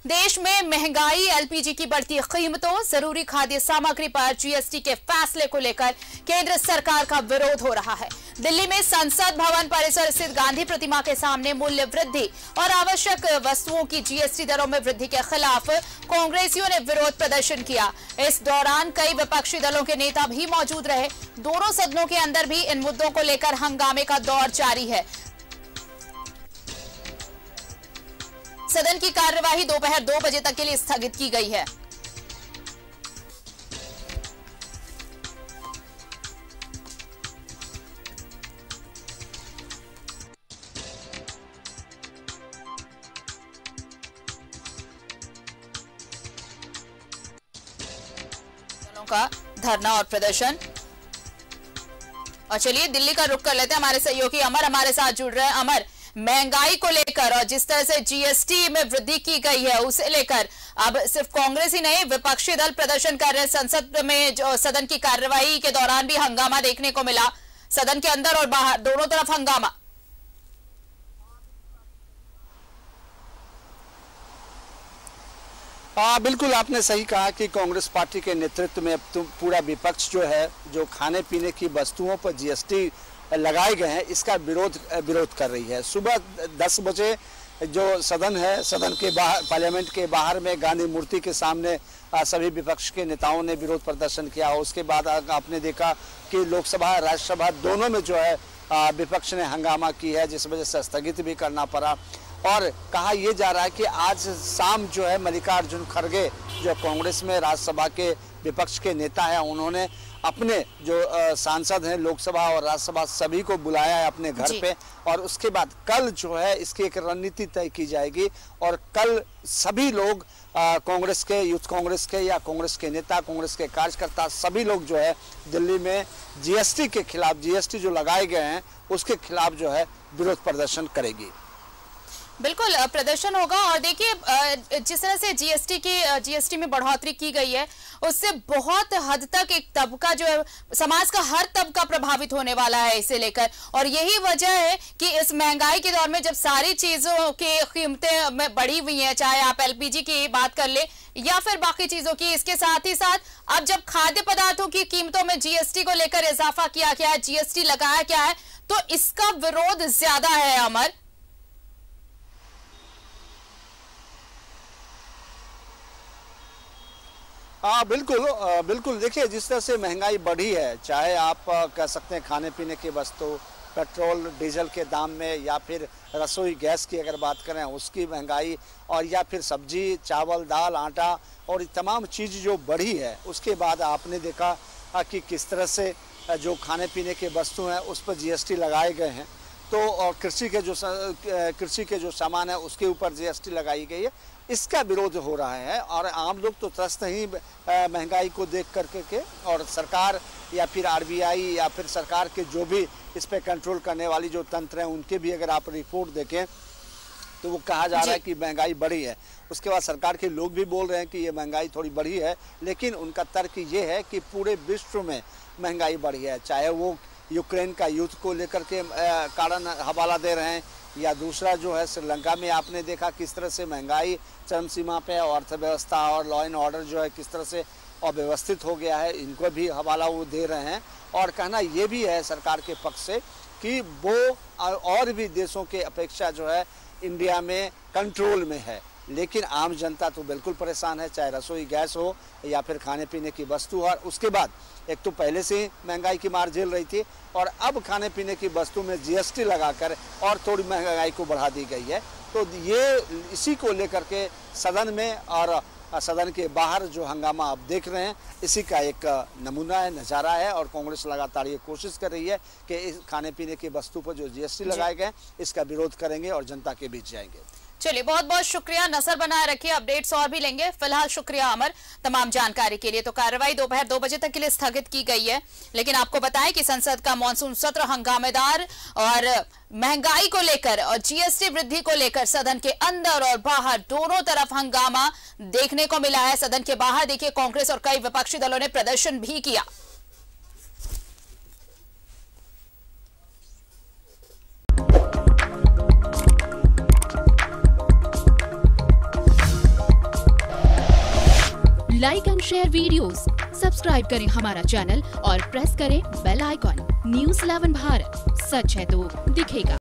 देश में महंगाई, एलपीजी की बढ़ती कीमतों, जरूरी खाद्य सामग्री पर जीएसटी के फैसले को लेकर केंद्र सरकार का विरोध हो रहा है। दिल्ली में संसद भवन परिसर स्थित गांधी प्रतिमा के सामने मूल्य वृद्धि और आवश्यक वस्तुओं की जीएसटी दरों में वृद्धि के खिलाफ कांग्रेसियों ने विरोध प्रदर्शन किया। इस दौरान कई विपक्षी दलों के नेता भी मौजूद रहे। दोनों सदनों के अंदर भी इन मुद्दों को लेकर हंगामे का दौर जारी है। सदन की कार्यवाही दोपहर 2 बजे तक के लिए स्थगित की गई है। दलों का धरना और प्रदर्शन। और चलिए दिल्ली का रुख कर लेते हैं। हमारे सहयोगी अमर हमारे साथ जुड़ रहे हैं। अमर, महंगाई को लेकर और जिस तरह से जीएसटी में वृद्धि की गई है उसे लेकर अब सिर्फ कांग्रेस ही नहीं, विपक्षी दल प्रदर्शन कर रहे हैं। संसद में जो सदन की कार्यवाही के दौरान भी हंगामा देखने को मिला। सदन के अंदर और बाहर दोनों तरफ हंगामा। बिल्कुल आपने सही कहा कि कांग्रेस पार्टी के नेतृत्व में अब पूरा विपक्ष जो है, जो खाने पीने की वस्तुओं पर जीएसटी लगाए गए हैं, इसका विरोध कर रही है। सुबह 10 बजे जो सदन है, सदन के बाहर, पार्लियामेंट के बाहर में गांधी मूर्ति के सामने सभी विपक्ष के नेताओं ने विरोध प्रदर्शन किया। उसके बाद आपने देखा कि लोकसभा राज्यसभा दोनों में जो है विपक्ष ने हंगामा की है, जिस वजह से स्थगित भी करना पड़ा। और कहा यह जा रहा है कि आज शाम जो है मल्लिकार्जुन खड़गे जो कांग्रेस में राज्यसभा के विपक्ष के नेता हैं, उन्होंने अपने जो सांसद हैं लोकसभा और राज्यसभा सभी को बुलाया है अपने घर पे। और उसके बाद कल जो है इसकी एक रणनीति तय की जाएगी और कल सभी लोग कांग्रेस के, यूथ कांग्रेस के या कांग्रेस के नेता, कांग्रेस के कार्यकर्ता सभी लोग जो है दिल्ली में जीएसटी के खिलाफ, जीएसटी जो लगाए गए हैं उसके खिलाफ जो है विरोध प्रदर्शन करेगी। बिल्कुल प्रदर्शन होगा। और देखिए जिस तरह से जीएसटी में बढ़ोतरी की गई है उससे बहुत हद तक एक तबका जो है, समाज का हर तबका प्रभावित होने वाला है इसे लेकर। और यही वजह है कि इस महंगाई के दौर में जब सारी चीजों की कीमतें में बढ़ी हुई हैं, चाहे आप एलपीजी की बात कर ले या फिर बाकी चीजों की, इसके साथ ही साथ अब जब खाद्य पदार्थों की कीमतों में जीएसटी को लेकर इजाफा किया गया है, जीएसटी लगाया गया है, तो इसका विरोध ज्यादा है। अमर, बिल्कुल देखिए जिस तरह से महंगाई बढ़ी है, चाहे आप कह सकते हैं खाने पीने की वस्तु, पेट्रोल डीजल के दाम में, या फिर रसोई गैस की अगर बात करें उसकी महंगाई, और या फिर सब्जी, चावल, दाल, आटा और ये तमाम चीज़ जो बढ़ी है। उसके बाद आपने देखा कि किस तरह से जो खाने पीने के वस्तु हैं उस पर जीएसटी लगाए गए हैं। तो और कृषि के जो सामान है उसके ऊपर जीएसटी लगाई गई है, इसका विरोध हो रहा है। और आम लोग तो त्रस्त ही महंगाई को देख करके के, और सरकार या फिर आरबीआई या फिर सरकार के जो भी इस पे कंट्रोल करने वाली जो तंत्र हैं उनके भी अगर आप रिपोर्ट देखें तो वो कहा जा रहा है कि महंगाई बढ़ी है। उसके बाद सरकार के लोग भी बोल रहे हैं कि ये महंगाई थोड़ी बढ़ी है, लेकिन उनका तर्क ये है कि पूरे विश्व में महंगाई बढ़ी है, चाहे वो यूक्रेन का युद्ध को लेकर के कारण हवाला दे रहे हैं, या दूसरा जो है श्रीलंका में आपने देखा किस तरह से महंगाई चरम सीमा पे, और अर्थव्यवस्था और लॉ एंड ऑर्डर जो है किस तरह से अव्यवस्थित हो गया है, इनको भी हवाला वो दे रहे हैं। और कहना ये भी है सरकार के पक्ष से कि वो और भी देशों के अपेक्षा जो है इंडिया में कंट्रोल में है, लेकिन आम जनता तो बिल्कुल परेशान है, चाहे रसोई गैस हो या फिर खाने पीने की वस्तु हो। उसके बाद एक तो पहले से ही महंगाई की मार झेल रही थी और अब खाने पीने की वस्तु में जीएसटी लगाकर और थोड़ी महंगाई को बढ़ा दी गई है। तो ये इसी को लेकर के सदन में और सदन के बाहर जो हंगामा आप देख रहे हैं, इसी का एक नमूना है, नज़ारा है। और कांग्रेस लगातार ये कोशिश कर रही है कि इस खाने पीने की वस्तु पर जो जीएसटी लगाए गए इसका विरोध करेंगे और जनता के बीच जाएंगे। चलिए बहुत बहुत शुक्रिया, नजर बनाए रखिए, अपडेट्स और भी लेंगे। फिलहाल शुक्रिया अमर तमाम जानकारी के लिए। तो कार्रवाई दोपहर 2 बजे तक के लिए स्थगित की गई है, लेकिन आपको बताएं कि संसद का मॉनसून सत्र हंगामेदार और महंगाई को लेकर और जीएसटी वृद्धि को लेकर सदन के अंदर और बाहर दोनों तरफ हंगामा देखने को मिला है। सदन के बाहर देखिए कांग्रेस और कई विपक्षी दलों ने प्रदर्शन भी किया। Like and share videos, subscribe करें हमारा चैनल और प्रेस करें बेल आइकॉन। News 11 भारत, सच है तो दिखेगा।